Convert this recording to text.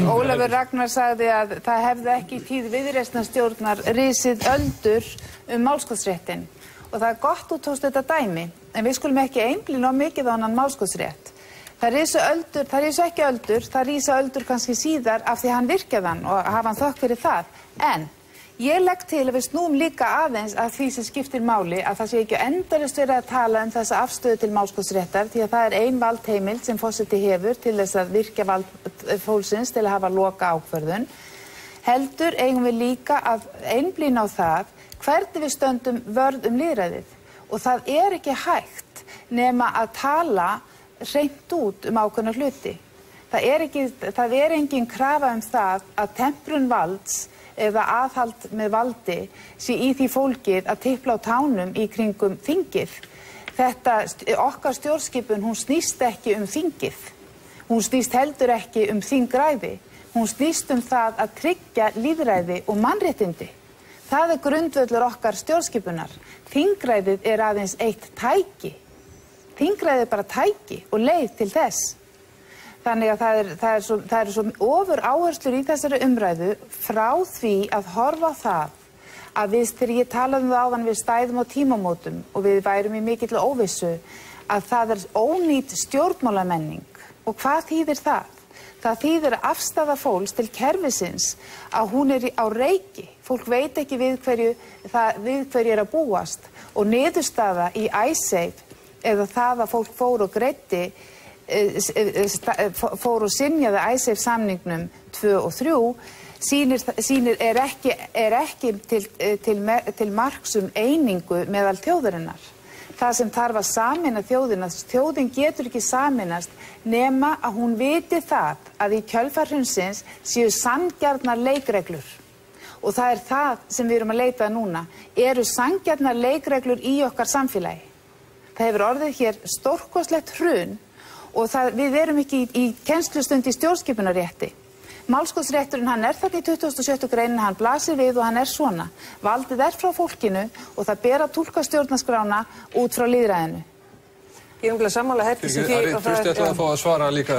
Ólafur Ragnar sagði að það hefði ekki í tíð viðreisnarstjórnar risið öldur málskotsréttinn. Og það gott þú tókst þetta dæmi, en við skulum ekki einblína of mikið á þennan málskotsrétt. Það risu ekki öldur, það rísa öldur kannski síðar af því hann virkjaði hann og hafa hann þökk fyrir það. En ég legg til að við snúum líka aðeins að því sem skiptir máli, að það sé ekki endalaust verið að tala þessa afstöðu til málskotsréttar, því að það ein valdheimild sem forseti hefur til þess að virkja vald fólksins til að hafa loka ákvörðun. Heldur eigum við líka að einblína á það hvernig við stöndum vörð lýðræðið. Og það ekki hægt nema að tala hreint út ákveðna hluti. Það engin krafa það að temprun valds eða aðhald með valdi sé í því fólgið að tipla á tánum í kringum þingið. Okkar stjórnskipun, hún snýst ekki þingið. Hún snýst heldur ekki þingræði. Hún snýst það að tryggja lýðræði og mannréttindi. Það grundvöllur okkar stjórnskipunar. Þingræðið aðeins eitt tæki. Þingræðið bara tæki og leið til þess. Þannig að það er svo ofur áherslur í þessari umræðu frá því að horfa á það að þegar ég talaði það áðan við stæðum á tímamótum og við værum í mikilli óvissu að það ónýt stjórnmálamenning. Og hvað þýðir það? Það þýðir afstaða fólks til kerfisins að hún á reiki. Fólk veit ekki við hverju að búast og niðurstaða í Icesave eða það að fólk fór og greiddi fór og synjaði Icesave samningnum 2 og 3 ekki til marks einingu meðal þjóðarinnar. Það sem þarf að sameina þjóðina, þjóðin getur ekki sameinast nema að hún viti það að í kjölfar hrunsins séu sanngjarnar leikreglur. Og það það sem við erum að leita núna, sanngjarnar leikreglur í okkar samfélagi. Það hefur orðið hér stórkostlegt hrun og við erum ekki í kennslustund í stjórnskipunarrétti. Málskotsrétturinn, hann þarna í 27. greinin, hann blasir við og hann svona. Valdið frá fólkinu og það ber að túlka stjórnarskrána út frá lýðræðinu. Ég sammála Herdísi því. Ari, Trausti ætlaði að fá að svara líka.